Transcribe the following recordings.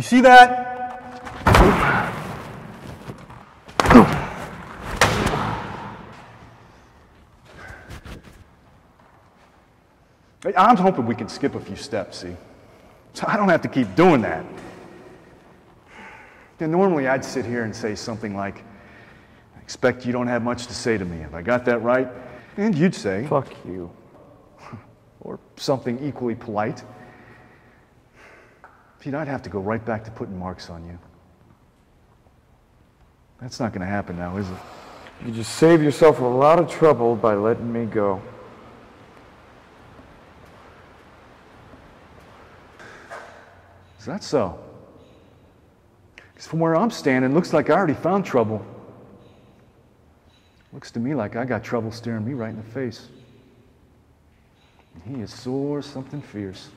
You see that? I'm hoping we can skip a few steps, see? So I don't have to keep doing that. And normally I'd sit here and say something like, I expect you don't have much to say to me. Have I got that right? And you'd say, fuck you. Or something equally polite. Pete, I'd have to go right back to putting marks on you. That's not going to happen now, is it? You just save yourself a lot of trouble by letting me go. Is that so? Because from where I'm standing, looks like I already found trouble. Looks to me like I got trouble staring me right in the face. And he is sore as something fierce.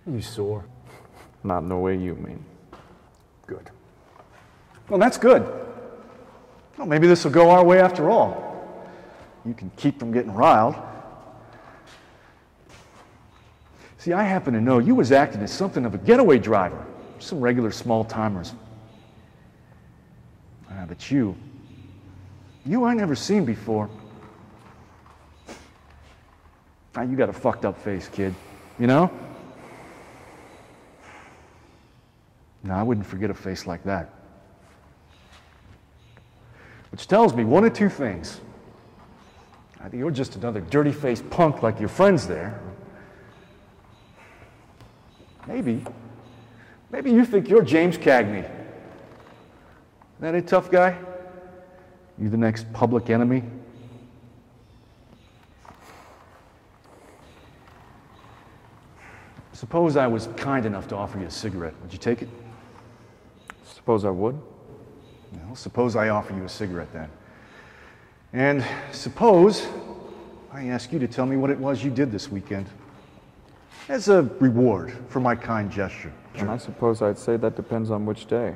Are you sore? Not in the way you mean. Good. Well, that's good. Well, maybe this will go our way after all. You can keep from getting riled. See, I happen to know you was acting as something of a getaway driver. Some regular small-timers. But you I never seen before. Now, you got a fucked up face, kid. You know? No, I wouldn't forget a face like that. Which tells me one of two things. Either you're just another dirty-faced punk like your friends there. Maybe you think you're James Cagney. That a tough guy? You the next public enemy? Suppose I was kind enough to offer you a cigarette. Would you take it? Suppose I would? Well, suppose I offer you a cigarette then. And suppose I ask you to tell me what it was you did this weekend. As a reward for my kind gesture. And I suppose I'd say that depends on which day.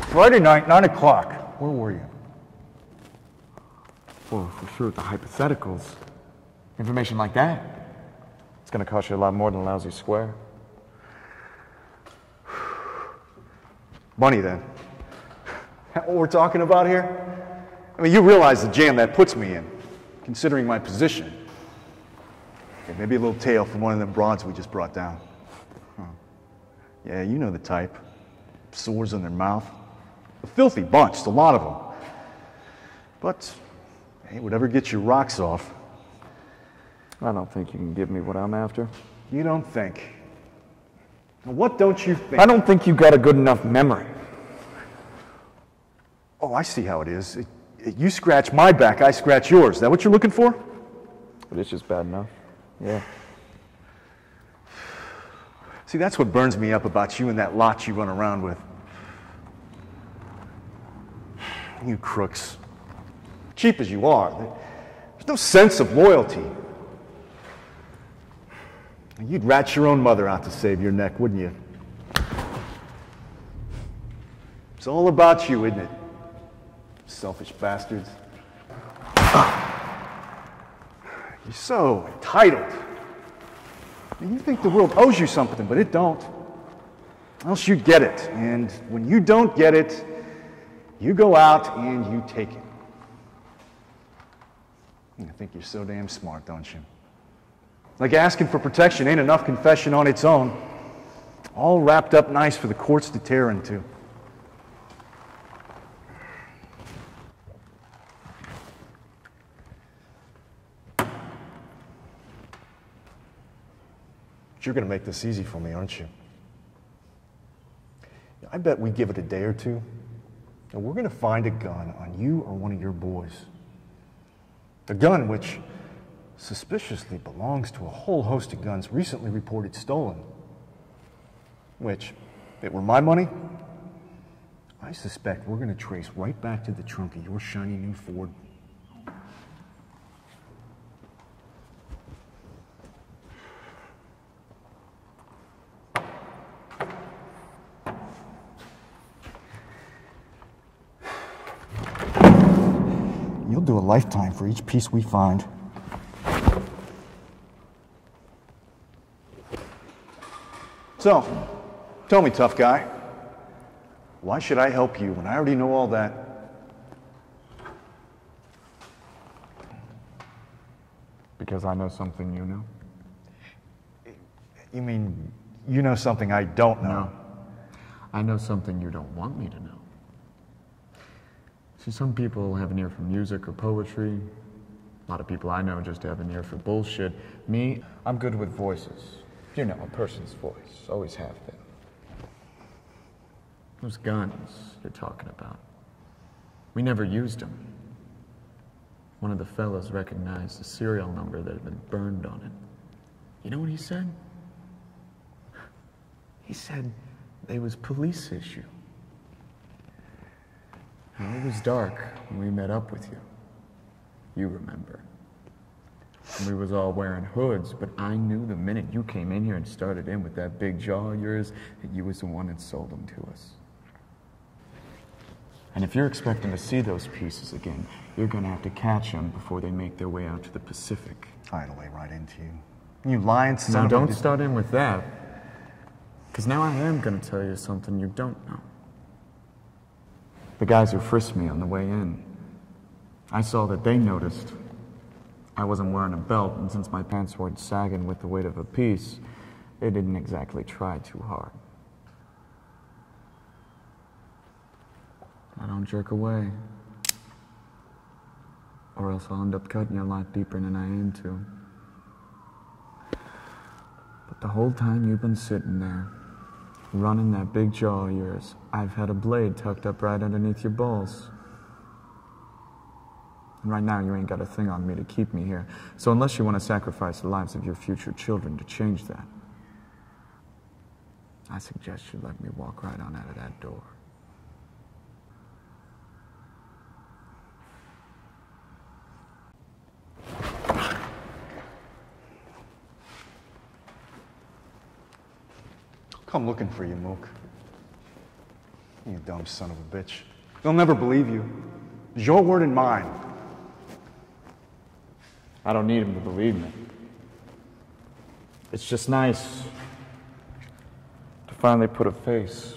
Friday night, 9 o'clock. Where were you? Well, for sure, the hypotheticals. Information like that. It's going to cost you a lot more than a lousy square. Money, then. What we're talking about here? I mean, you realize the jam that puts me in, considering my position. Okay, maybe a little tale from one of them broads we just brought down. Huh. Yeah, you know the type. Sores in their mouth. A filthy bunch, a lot of them. But, hey, whatever gets your rocks off. I don't think you can give me what I'm after. You don't think? What don't you think? I don't think you got a good enough memory. Oh, I see how it is. You scratch my back, I scratch yours. Is that what you're looking for? But it's just bad enough. Yeah. See, that's what burns me up about you and that lot you run around with. You crooks. Cheap as you are, there's no sense of loyalty. You'd rat your own mother out to save your neck, wouldn't you? It's all about you, isn't it? Selfish bastards. You're so entitled. And you think the world owes you something, but it don't. Else you get it. And when you don't get it, you go out and you take it. You think you're so damn smart, don't you? Like asking for protection ain't enough confession on its own. All wrapped up nice for the courts to tear into. But you're going to make this easy for me, aren't you? I bet we give it a day or two, and we're going to find a gun on you or one of your boys. A gun which suspiciously belongs to a whole host of guns recently reported stolen. Which, if it were my money, I suspect we're going to trace right back to the trunk of your shiny new Ford. You'll do a lifetime for each piece we find. So, tell me, tough guy, why should I help you when I already know all that? Because I know something you know. You mean you know something I don't know? No. I know something you don't want me to know. See, some people have an ear for music or poetry. A lot of people I know just have an ear for bullshit. Me, I'm good with voices. You know, a person's voice. Always have been. Those guns you're talking about, we never used them. One of the fellas recognized the serial number that had been burned on it. You know what he said? He said they was police issue. Now, it was dark when we met up with you. You remember. And we was all wearing hoods, but I knew the minute you came in here and started in with that big jaw of yours that you was the one that sold them to us. And if you're expecting to see those pieces again, you're gonna have to catch them before they make their way out to the Pacific. I'd lay right into you. You lying son Now of a... don't start in with that, because now I am gonna tell you something you don't know. The guys who frisked me on the way in, I saw that they noticed I wasn't wearing a belt, and since my pants weren't sagging with the weight of a piece, they didn't exactly try too hard. I don't jerk away, or else I'll end up cutting you a lot deeper than I aim to. But the whole time you've been sitting there, running that big jaw of yours, I've had a blade tucked up right underneath your balls. And right now you ain't got a thing on me to keep me here. So unless you want to sacrifice the lives of your future children to change that, I suggest you let me walk right on out of that door. I'm looking for you, Mook. You dumb son of a bitch. They'll never believe you. It's your word and mine. I don't need him to believe me. It's just nice to finally put a face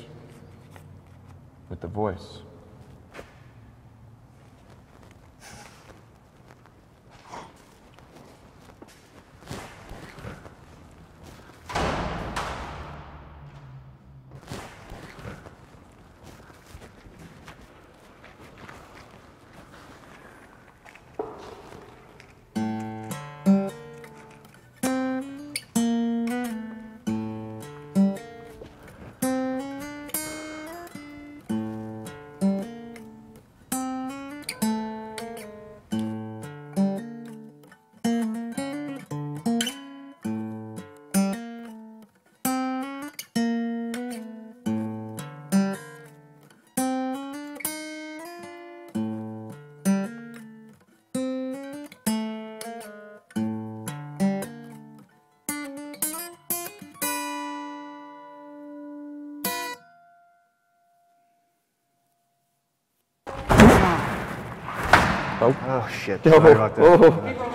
with the voice. Oh, shit. Sorry about that.